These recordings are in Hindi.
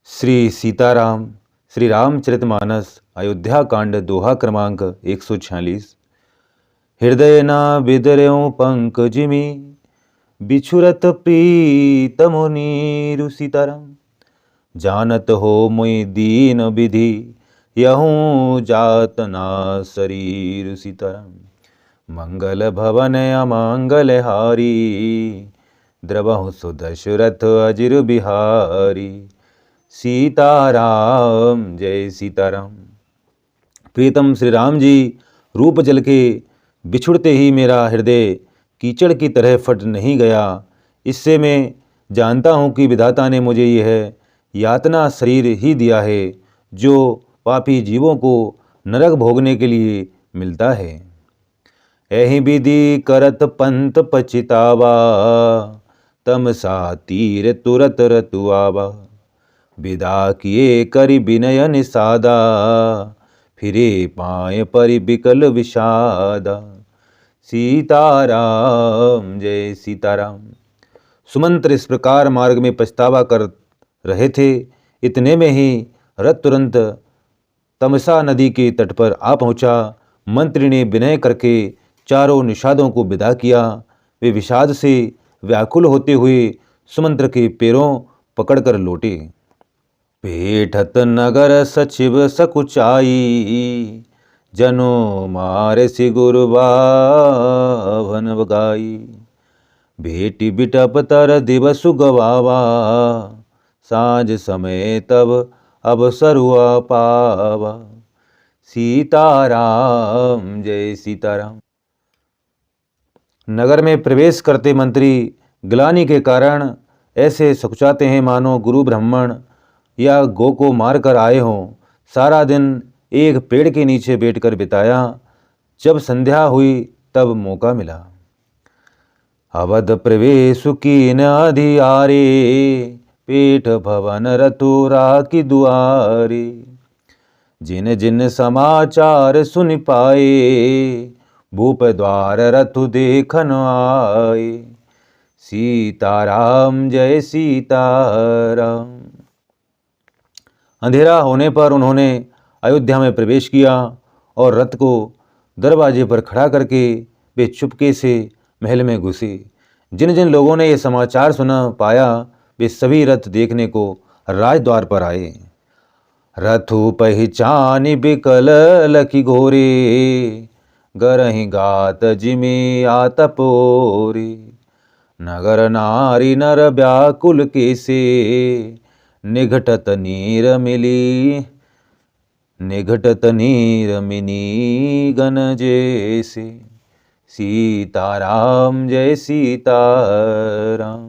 श्री सीताराम श्री रामचरितमानस अयोध्या कांड दोहा क्रमांक 146। हृदय ना बिदर्यों पंकजिमी बिछुरत प्रीत मुनीरु सीताराम। जानत हो मुई दीन विधि यहूँ जात ना शरीर सीताराम। मंगल भवन अमंगल हारी द्रवहु सुदशरथ अजिर बिहारी। सीताराम जय सीताराम। प्रीतम श्री राम जी, रूप जल के बिछुड़ते ही मेरा हृदय कीचड़ की तरह फट नहीं गया। इससे मैं जानता हूँ कि विधाता ने मुझे यह यातना शरीर ही दिया है जो पापी जीवों को नरक भोगने के लिए मिलता है। एहि विधि करत पंत पचितावा तमसा तीर तुरत रतुआवा। विदा किए करि विनय निषादा फिरे पाए परि बिकल विषादा। सीताराम जय सीताराम। सुमंत्र इस प्रकार मार्ग में पछतावा कर रहे थे। इतने में ही रथ तुरंत तमसा नदी के तट पर आ पहुंचा। मंत्री ने विनय करके चारों निषादों को विदा किया। वे विषाद से व्याकुल होते हुए सुमंत्र के पैरों पकड़कर लौटे। पेठत नगर सचिव सकुचाई जनो मारे सिगुर बाभन बगाई। बेटी बिटप तर दिवस गवावा साँझ समय तब अवसर हुआ पावा। सीताराम जय सीताराम। नगर में प्रवेश करते मंत्री ग्लानि के कारण ऐसे सकुचाते हैं मानो गुरु ब्राह्मण या गौ को मार कर आए हों। सारा दिन एक पेड़ के नीचे बैठकर बिताया। जब संध्या हुई तब मौका मिला। अवध प्रवेश कीन अधियारे पेठ भवन रतुरा की दुआरे। जिन जिन समाचार सुन पाए भूप द्वार रथु देखन आए। सीताराम जय सीताराम। अंधेरा होने पर उन्होंने अयोध्या में प्रवेश किया और रथ को दरवाजे पर खड़ा करके वे चुपके से महल में घुसे। जिन जिन लोगों ने ये समाचार सुना पाया वे सभी रथ देखने को राजद्वार पर आए। रथु पहचानी बिकल लकी घोरे गरहि गात जिमी आतपोरे। नगर नारी नर व्याकुल केसे निघटत नीर मिली निघटत नीर मिनी गन जैसे। सीताराम जय सीताराम।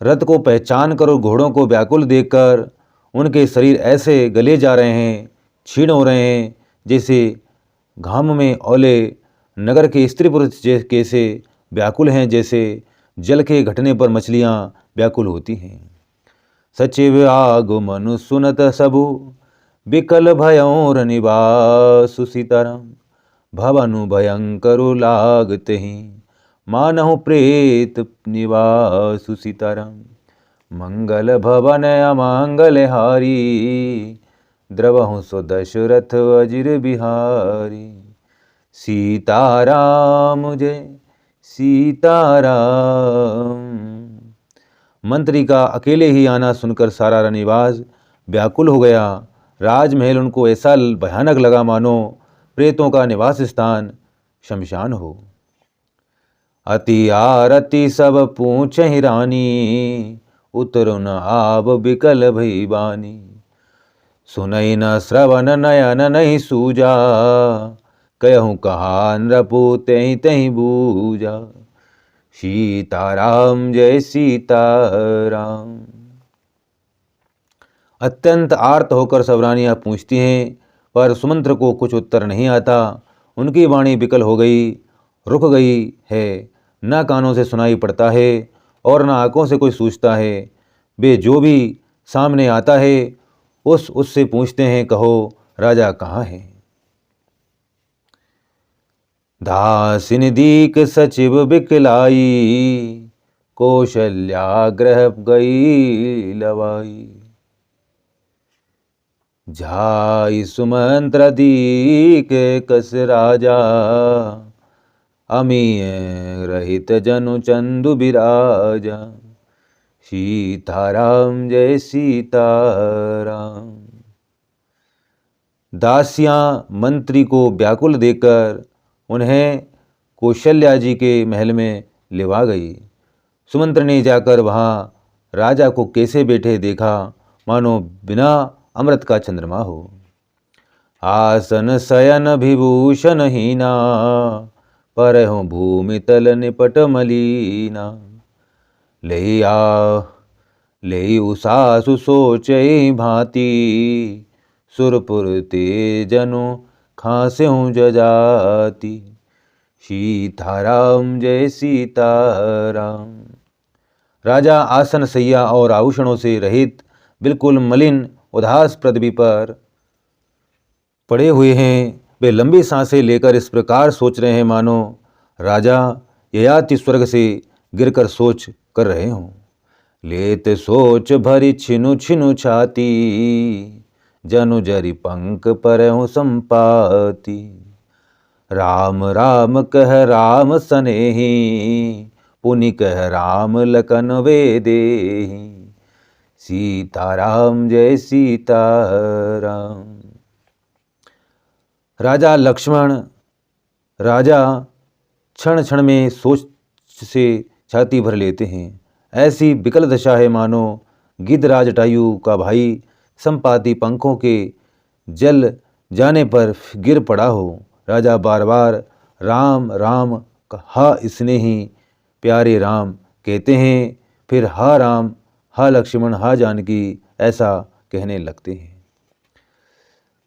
रथ को पहचान कर और घोड़ों को व्याकुल देखकर उनके शरीर ऐसे गले जा रहे हैं, क्षीण हो रहे हैं जैसे घाम में ओले। नगर के स्त्री पुरुष कैसे व्याकुल हैं जैसे जल के घटने पर मछलियाँ व्याकुल होती हैं। सचिव आगमनु सुनत सबु बिकल भयोर निवासु। सीताराम भवनु भयंकरु लागते ही मानहु प्रेत निवासु। सीताराम मंगल भवन अमंगल हारी द्रवहु सुदशरथ अजिर बिहारी। सीताराम जय सीताराम। मंत्री का अकेले ही आना सुनकर सारा रनिवास व्याकुल हो गया। राजमहल उनको ऐसा भयानक लगा मानो प्रेतों का निवास स्थान शमशान हो। अति आरती सब पूछहि रानी उतरुन आब बिकल भई बानी। सुनई न श्रवण नयन नहीं सूजा कहूँ कहा नृपु तहि तहि बूझा। सीताराम जय सीताराम। अत्यंत आर्त होकर सब रानियाँ पूछती हैं पर सुमंत्र को कुछ उत्तर नहीं आता। उनकी वाणी विकल हो गई, रुक गई है। न कानों से सुनाई पड़ता है और न आँखों से कोई सूझता है। वे जो भी सामने आता है उससे पूछते हैं कहो राजा कहाँ है। दासिन दीक सचिव बिकलाई कौशल्या ग्रह गई लवाई। झाई सुमंत्र दीक कस राजा, अमीय रहित जनु चंदु बिराजा। सीताराम जय सीताराम। दासियां मंत्री को व्याकुल देखकर उन्हें कौशल्या जी के महल में लिवा गई। सुमंत्र ने जाकर वहाँ राजा को कैसे बैठे देखा, मानो बिना अमृत का चंद्रमा हो। आसन शयन विभूषण हीना, परहु भूमि तल निपट मलीना। ले उसासु सोचई भांति, सुरपुर ते जनु खांस्यु जजाति। सीताराम जय सीताराम। राजा आसन सैया और आभूषणों से रहित बिल्कुल मलिन उदास पृथ्वी पर पड़े हुए हैं। वे लंबी सांसें लेकर इस प्रकार सोच रहे हैं मानो राजा ययाति स्वर्ग से गिरकर सोच कर रहे हों। लेत सोच भरी छिनु छिनु छाती, जनु जरि पंख परहु संपाति। राम राम कह राम सनेही, पुनि कह राम लखन वे देही। सीताराम जय सीताराम। राजा लक्ष्मण क्षण क्षण में सोच से छाती भर लेते हैं। ऐसी विकल दशा है मानो गिद्धराज जटायु का भाई संपाति पंखों के जल जाने पर गिर पड़ा हो। राजा बार बार राम राम हा स्नेही प्यारे राम कहते हैं, फिर हा राम हा लक्ष्मण हा जानकी ऐसा कहने लगते हैं।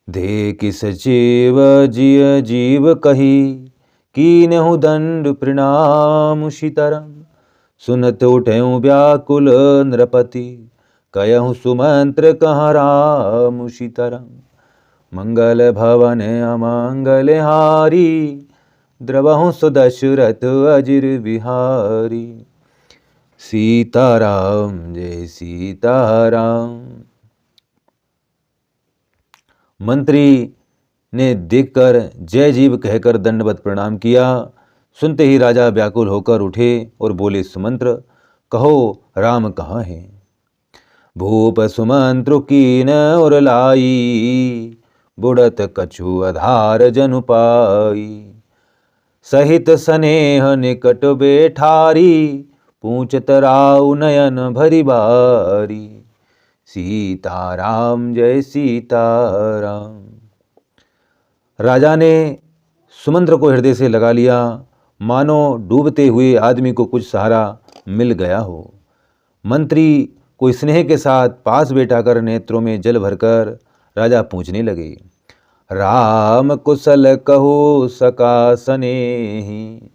दे किस जीव जिय जीव कही, कीनहु दंड प्रणाम सीताराम। सुनत उठेऊ व्याकुल नृपति, कयहु सुमंत्र कहाँ राम सीताराम। मंगल भवन अमंगल हारी, द्रवहु सुदशरथ अजिर बिहारी। सीताराम जय सीताराम। मंत्री ने देखकर जय जीव कहकर दंडवत प्रणाम किया। सुनते ही राजा व्याकुल होकर उठे और बोले, सुमंत्र कहो राम कहाँ हैं। भूप सुमंत्र कीन और लाई, बुड़त कछु आधार जनु पाई। सहित स्नेह निकट बैठारी, पूछत राउ नयन भरी बारी। सीताराम जय सीताराम। राजा ने सुमंत्र को हृदय से लगा लिया, मानो डूबते हुए आदमी को कुछ सहारा मिल गया हो। मंत्री को स्नेह के साथ पास बैठाकर नेत्रों में जल भरकर राजा पूछने लगे, राम कुशल कहो सका सनेही,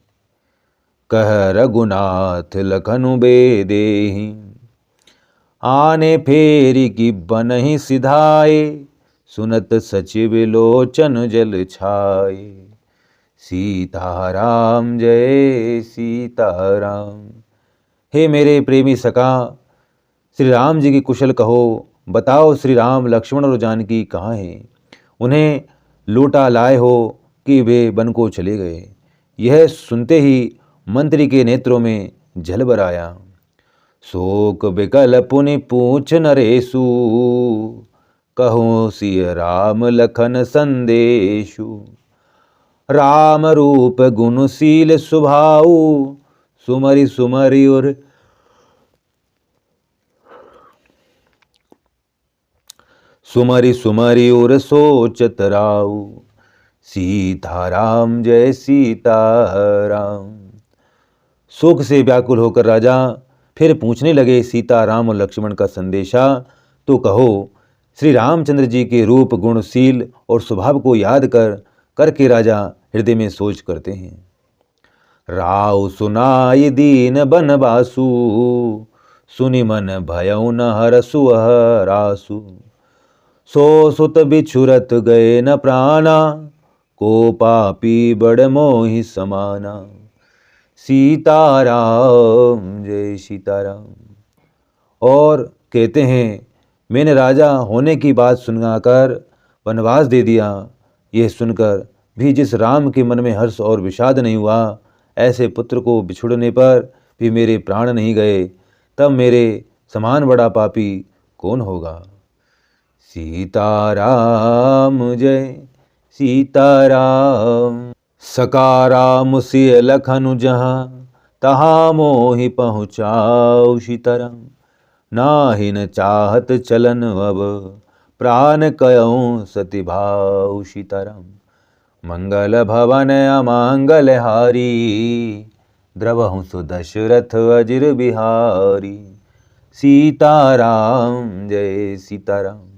कह रघुनाथ लखनु बेदेही। आने फेरी की बनहि सिधाए, सुनत सचिव लोचन जल छाए। सीताराम जय सीताराम। हे मेरे प्रेमी सखा, श्री राम जी की कुशल कहो, बताओ श्री राम लक्ष्मण और जानकी कहाँ हैं। उन्हें लौटा लाए हो कि वे वन को चले गए। यह सुनते ही मंत्री के नेत्रों में जल भर आया। शोक विकल पुनि पूछ नरेशु, कहो सिय राम लखन संदेशु। राम रूप गुणशील स्वभाव, सुमरि सुमरि और सुमरि सुमरि और सोचत राउ। सीताराम जय सीताराम। शोक से व्याकुल होकर राजा फिर पूछने लगे, सीताराम और लक्ष्मण का संदेशा तो कहो। श्री रामचंद्र जी के रूप गुणशील और स्वभाव को याद करके राजा हृदय में सोच करते हैं। राव सुनाई दीन बनवासु, सुनि मन भयउ न हरसु रासु। सो सुत बिछुरत गए न प्राणा, को पापी बड़ मोहि समाना। सीताराम जय सीताराम। और कहते हैं, मैंने राजा होने की बात सुनाकर वनवास दे दिया। यह सुनकर भी जिस राम के मन में हर्ष और विषाद नहीं हुआ, ऐसे पुत्र को बिछुड़ने पर भी मेरे प्राण नहीं गए, तब मेरे समान बड़ा पापी कौन होगा। सीताराम जय सीताराम। सकाराम सिय लखनु जहाँ, तहाँ मोहि पहुँचाऊ सीताराम। नाहिन चाहत चलन अब, प्राण कयऊँ सति भाऊ सीताराम। मंगल भवन अमंगल हारी, द्रवहु सुदशरथ अजिर बिहारी। सीताराम जय सीताराम।